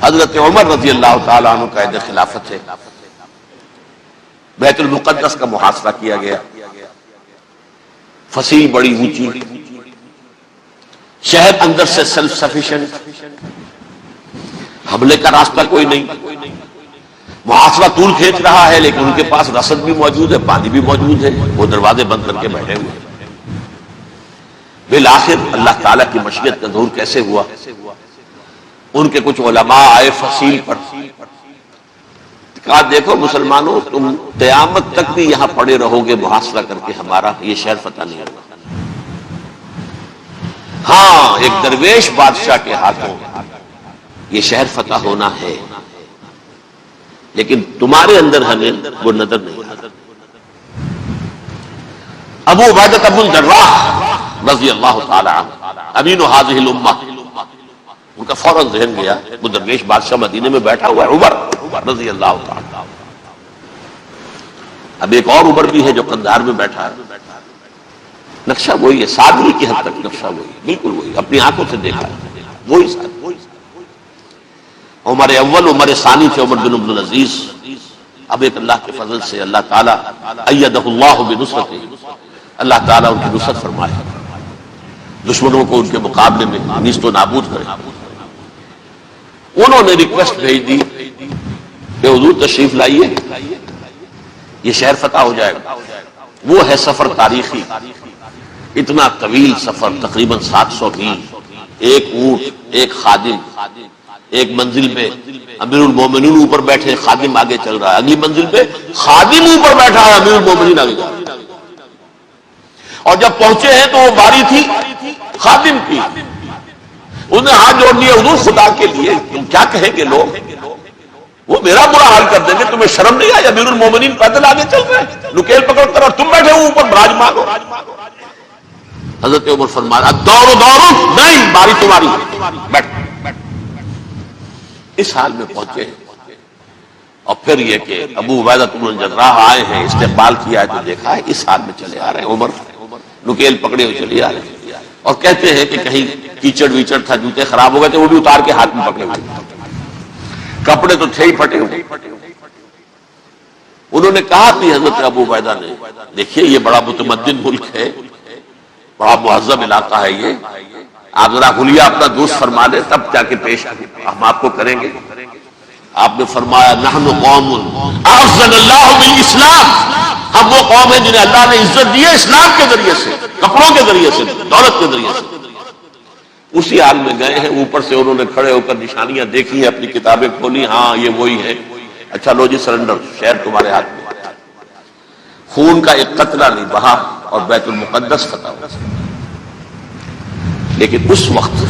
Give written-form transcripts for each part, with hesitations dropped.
حضرت عمر رضی اللہ تعالیٰ عنہ قائد خلافت ہے، بیت المقدس کا محاصرہ کیا گیا، فصیل بڑی اونچی، شہر اندر سے سیلف سفیشینٹ، حملے کا راستہ کوئی نہیں، محاصرہ طول کھینچ رہا ہے لیکن ان کے پاس رسد بھی موجود ہے، پانی بھی موجود ہے، وہ دروازے بند کر کے بیٹھے ہوئے۔ بالآخر اللہ تعالیٰ کی مشیت کا ظہور کیسے ہوا؟ ان کے کچھ علماء آئے فصیل پر، کہا دیکھو مسلمانوں، تم قیامت تک بھی یہاں پڑے رہو گے محاصرہ کر کے، ہمارا یہ شہر فتح نہیں ہوگا۔ ہاں ایک درویش بادشاہ کے ہاتھوں یہ شہر فتح ہونا ہے، لیکن تمہارے اندر ہمیں وہ نظر نہیں آتا۔ ابو عبیدہ بن الجراح رضی اللہ تعالی عنہ امین هذه الامہ، ان کا فوراً ذہن گیا وہ درویش بادشاہ مدینے میں بیٹھا ہوا ہے عمر رضی اللہ تعالی۔ اب ایک اور عمر بھی ہے جو قندھار میں بیٹھا ہے، نقشہ وہی ہے، سادگی کی حد تک نقشہ وہی، بالکل وہی، اپنی آنکھوں سے دیکھا ہے وہی سادگی۔ عمر اول عمر ثانی سے عمر بن عبد العزیز، اب ایک اللہ کے فضل سے اللہ تعالیٰ ایدہ اللہ بنصرتہ، اللہ تعالیٰ ان کی نصرت فرمائے، دشمنوں کو ان کے مقابلے میں نیست و نابود کرے۔ انہوں نے ریکویسٹ بھیج دی کہ حضور تشریف لائیے، یہ شہر فتح ہو جائے گا۔ وہ ہے سفر تاریخی، اتنا طویل سفر، تقریباً 700 میل، ایک اونٹ، ایک خادم، ایک منزل پہ امیر المومنین اوپر بیٹھے، خادم آگے چل رہا ہے، اگلی منزل پہ خادم اوپر بیٹھا ہے، امیر المومنین آگے جا رہا ہے۔ اور جب پہنچے ہیں تو وہ باری تھی خادم کی، انہوں نے ہاتھ جوڑ لیے، حضور خدا کے لیے تم کیا کہیں گے لوگ، وہ میرا برا حال کر دیں گے، تمہیں شرم نہیں آئی؟ امیر المومنین پیدل آگے چل رہے ہیں نکیل پکڑ کر، اور تم بیٹھے ہو اوپر براجمان ہو۔ حضرت عمر فرمایا دور نہیں، باری تمہاری، بیٹھ۔ اس حال میں پہنچے، اور پھر یہ کہ ابو عبیدہ بن الجراح آئے ہیں، استقبال کیا ہے تو دیکھا ہے اس حال میں چلے آ رہے ہیں، عمر نکیل پکڑے ہوئے چلے آ رہے ہیں، اور کہتے ہیں کہ کہیں کیچڑ ویچڑ تھا، جوتے خراب ہو گئے تھے، وہ بھی اتار کے ہاتھ میں پکڑے ہوئے، کپڑے تو تھے ہی پھٹے ہوئے۔ انہوں نے کہا کہ حضرت ابو عبیدہ نے، دیکھیے یہ بڑا متمدن ملک ہے، بڑا مہذب علاقہ ہے، یہ آپ ذرا حلیہ اپنا دوست فرما لیں تب جا کے پیش ہم آپ کو کریں گے۔ آپ نے فرمایا نحن قوم اعزنا اللہ بالاسلام، ہم وہ قوم ہیں جنہیں اللہ نے عزت دی ہے اسلام کے ذریعے سے، کپڑوں کے ذریعے سے، دولت کے ذریعے سے۔ اسی حال میں گئے ہیں، اوپر سے انہوں نے کھڑے ہو کر نشانیاں دیکھی ہیں، اپنی کتابیں کھولی، ہاں یہ وہی ہے، اچھا لو جی سرنڈر، شہر تمہارے ہاتھ میں۔ خون کا ایک قطرہ نہیں بہا اور بیت المقدس فتح ہوا۔ لیکن اس وقت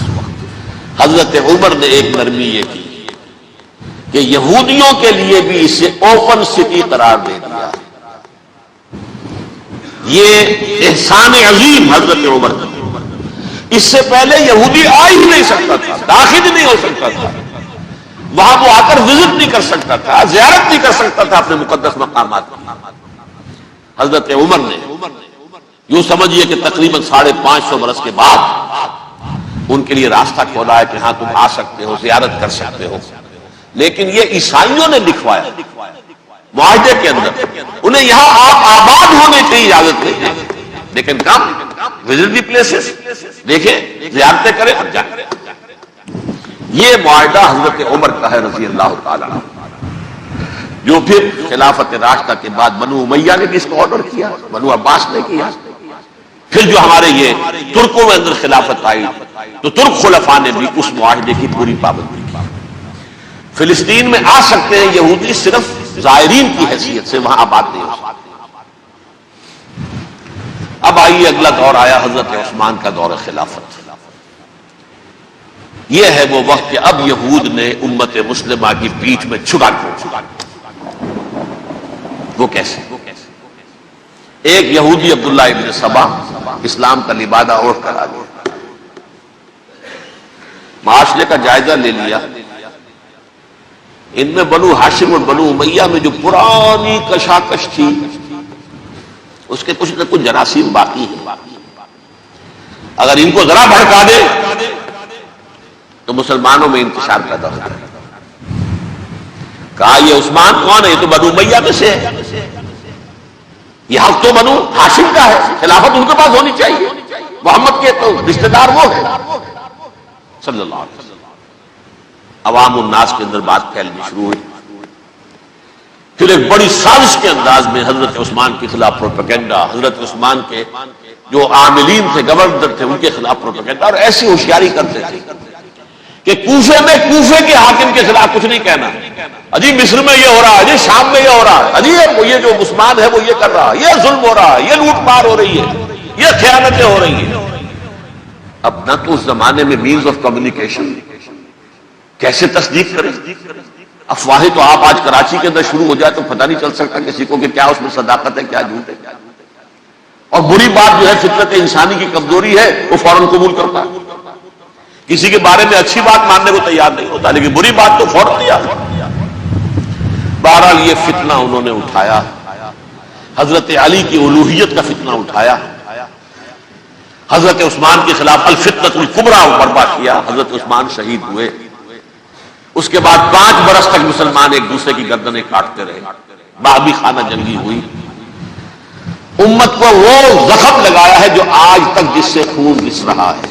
حضرت عمر نے ایک نرمی یہ کی کہ یہودیوں کے لیے بھی اسے اوپن سٹی قرار دے دیا۔ یہ احسان عظیم حضرت عمر کا، اس سے پہلے یہودی آ ہی نہیں سکتا تھا، داخل نہیں ہو سکتا تھا، وہاں وہ آ کر وزٹ نہیں کر سکتا تھا، زیارت نہیں کر سکتا تھا اپنے مقدس مقامات پر۔ حضرت عمر نے یوں سمجھیے کہ تقریباً 550 برس کے بعد ان کے لیے راستہ کھولا ہے کہ ہاں تم آ سکتے ہو، زیارت کر سکتے ہو۔ لیکن یہ عیسائیوں نے لکھوایا معاہدے کے اندر، انہیں یہاں آپ آباد ہونے کی اجازت نہیں ہے، لیکن کم وزٹ دی پلیسز، دیکھیں زیارتیں کریں اور جائیں۔ یہ معاہدہ حضرت عمر کا ہے رضی اللہ تعالیٰ عنہ، جو پھر خلافت راشدہ کے بعد بنو امیہ نے بھی اس کو آرڈر کیا، بنو عباس نے کیا، پھر جو ہمارے یہ ترکوں میں اندر خلافت آئی تو ترک خلفاء نے بھی اس معاہدے کی پوری پابندی کی۔ فلسطین میں آ سکتے ہیں یہودی، صرف زائرین کی حیثیت سے، وہاں آباد نہیں ہو سکتے۔ اب آئیے اگلا دور آیا حضرت عثمان کا دور خلافت۔ یہ ہے وہ وقت کہ اب یہود نے امت مسلمہ کی پیٹھ میں چھڑا دیا۔ وہ کیسے؟ ایک یہودی عبداللہ ابن سبا اسلام کا لبادہ اوڑھ کر آ گیا، معاشرے کا جائزہ لے لیا، ان میں بنو ہاشم اور بنو امیہ میں جو پرانی کشاکش تھی اس کے کچھ نہ کچھ جراثیم باقی ہیں، اگر ان کو ذرا بھڑکا دے تو مسلمانوں میں انتشار پیدا ہوتا ہے۔ کہا یہ عثمان کون ہے؟ یہ تو بنو امیہ میں سے ہے، یہ حق تو بنو ہاشم کا ہے، خلافت ان کے پاس ہونی چاہیے، محمد کے تو رشتہ دار وہ ہے صلی اللہ علیہ وسلم۔ عوام الناس کے اندر بات پھیلنی شروع ہوئی، پھر ایک بڑی سازش کے انداز میں حضرت عثمان کے خلاف پروپیگنڈا، حضرت عثمان کے جو عاملین تھے، گورنر تھے، ان کے خلاف پروپیگنڈا، اور ایسی ہوشیاری کرتے تھے کہ کوفے میں کوفے کے حاکم کے خلاف کچھ نہیں کہنا، اجی مصر میں یہ ہو رہا ہے، اجی شام میں یہ ہو رہا ہے، اجی یہ جو عثمان ہے وہ یہ کر رہا ہے، یہ ظلم ہو رہا ہے، یہ لوٹ مار ہو رہی ہے، یہ خیانتیں ہو رہی ہیں۔ اب نہ تو اس زمانے میں مینز آف کمیونیکیشن، کیسے تصدیق کریں؟ افواہیں تو آپ آج کراچی کے اندر شروع ہو جائے تو پتہ نہیں چل سکتا کسی کو کہ کیا اس میں صداقت ہے، کیا جھوٹ ہے، اور بری بات جو ہے فطرت انسانی کی کمزوری ہے، وہ فوراً قبول کرتا ہے، کسی کے بارے میں اچھی بات ماننے کو تیار نہیں ہوتا، لیکن بری بات تو فوراً تیار ہے۔ بہرحال یہ فتنہ انہوں نے اٹھایا، حضرت علی کی الوہیت کا فتنہ اٹھایا، حضرت عثمان کے خلاف الفتنۃ الکبریٰ برپا کیا، حضرت عثمان شہید ہوئے۔ اس کے بعد 5 برس تک مسلمان ایک دوسرے کی گردنیں کاٹتے رہے، بابی خانہ جنگی ہوئی، امت کو وہ زخم لگایا ہے جو آج تک جس سے خون رس رہا ہے۔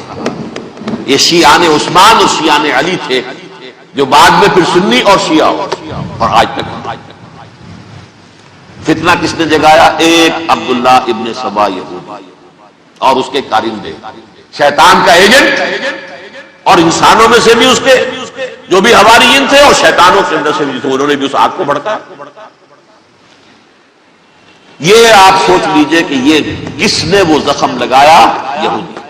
یہ شیعان عثمان اور شیعان علی تھے جو بعد میں پھر سنی اور شیعہ اور آج تک۔ فتنہ کس نے جگایا؟ ایک عبداللہ ابن سبا یہودی اور اس کے کارندے، شیطان کا ایجنٹ، اور انسانوں میں سے بھی اس کے جو بھی حواریین تھے اور شیطانوں کے اندر سے بھی تھے، انہوں نے بھی اس آگ کو بھڑکا۔ یہ آپ سوچ لیجئے کہ یہ کس نے وہ زخم لگایا؟ یہودی۔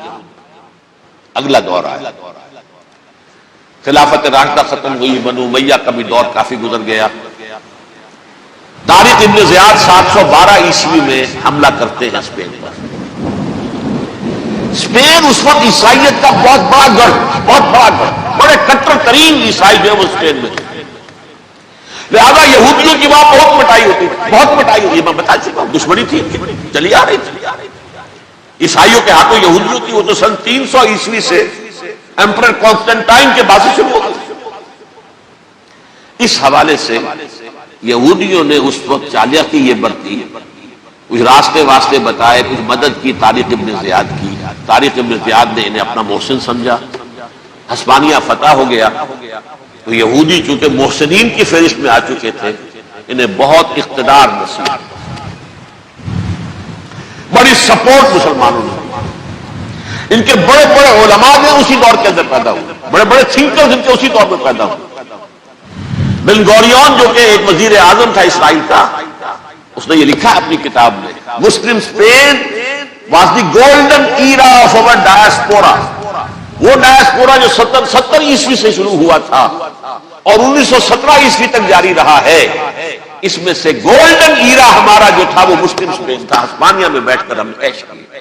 اگلا دور آیا، خلافت راشدہ ختم ہوئی، بنو امیہ کا بھی دور کافی گزر گیا۔ طارق ابن زیاد 712 عیسوی میں حملہ کرتے ہیں اسپین پر۔ اسپین اس وقت عیسائیت کا بہت بڑا گڑھ، بڑے کٹر ترین عیسائی جو ہے وہ اسپین میں تھے، لہذا یہودیوں کی وہاں بہت پٹائی ہوتی تھی، بہت پٹائی ہوتی ہے، میں بتا چکا ہوں، دشمنی تھی چلی آ رہی تھی عیسائیوں کے ہاتھوں یہودیوں کی، وہ تو سن 300 عیسوی سے ایمپرر کانسٹنٹائن کے بعد سے شروع ہو گئی۔ اس حوالے سے یہودیوں نے اس وقت چالاکی یہ برتی، کچھ راستے واسطے بتائے، کچھ مدد کی طارق ابن زیاد کی۔ طارق ابن زیاد نے انہیں اپنا محسن سمجھا، ہسپانیہ فتح ہو گیا تو یہودی چونکہ محسنین کی فہرست میں آ چکے تھے، انہیں بہت اقتدار نصیب، بڑی سپورٹ مسلمانوں نے۔ ان کے بڑے بڑے علماء نے اسی دور کے اندر پیدا ہوئے، بڑے بڑے تھنکرز ان کے اسی دور میں پیدا ہوئے۔ بن گوریون جو کہ ایک وزیر اعظم تھا اسرائیل کا، اس نے یہ لکھا اپنی کتاب میں، Muslim Spain was the golden era of our diaspora. وہ ڈائسپورا جو 70 عیسوی سے شروع ہوا تھا اور 1917 عیسوی تک جاری رہا ہے، اس میں سے گولڈن ایرا ہمارا جو تھا وہ مسلم اسپین تھا۔ ہسپانیہ میں بیٹھ کر ہم پیش کیے،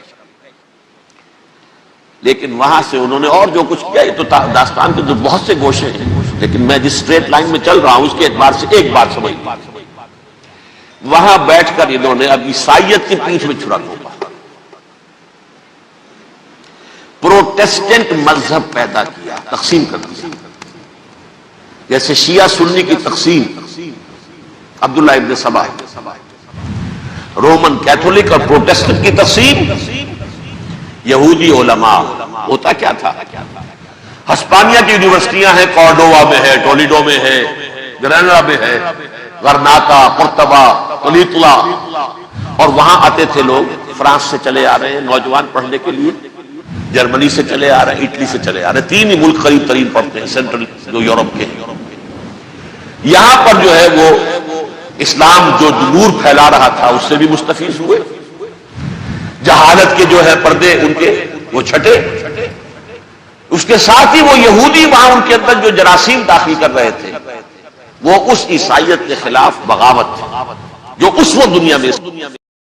لیکن وہاں سے انہوں نے اور جو کچھ کیا، یہ تو داستان کے جو بہت سے گوشے ہیں، لیکن میں جس اسٹریٹ لائن میں چل رہا ہوں اس کے اعتبار سے ایک بات سمجھ، وہاں بیٹھ کر انہوں نے اب عیسائیت کی پیٹھ میں چھڑا گھونپا، پروٹیسٹنٹ مذہب پیدا کیا، تقسیم کر دیا، جیسے شیعہ سنی کی تقسیم، عبداللہ ابن سبا، رومن کیتھولک اور پروٹیسٹنٹ کی تقسیم، یہودی علماء۔ ہوتا کیا تھا، ہسپانیہ کی یونیورسٹیاں ہیں، کارڈووا میں ہے، ٹولیڈو میں ہے، گریناڈا میں ہے، غرناطہ، قرطبہ، تولیتلا، اور وہاں آتے تھے لوگ، فرانس سے چلے آ رہے ہیں نوجوان پڑھنے کے لیے، جرمنی سے چلے آ رہے ہیں، اٹلی سے چلے آ رہے ہیں، 3 ہی ملک قریب ترین پڑھتے ہیں سینٹرل جو یورپ کے ہیں۔ یہاں پر جو ہے وہ اسلام جو نور پھیلا رہا تھا اس سے بھی مستفیض ہوئے، جہالت کے جو ہے پردے ان کے وہ چھٹے، اس کے ساتھ ہی وہ یہودی وہاں ان کے اندر جو جراثیم داخل کر رہے تھے وہ اس عیسائیت کے خلاف بغاوت تھی جو اس وقت دنیا میں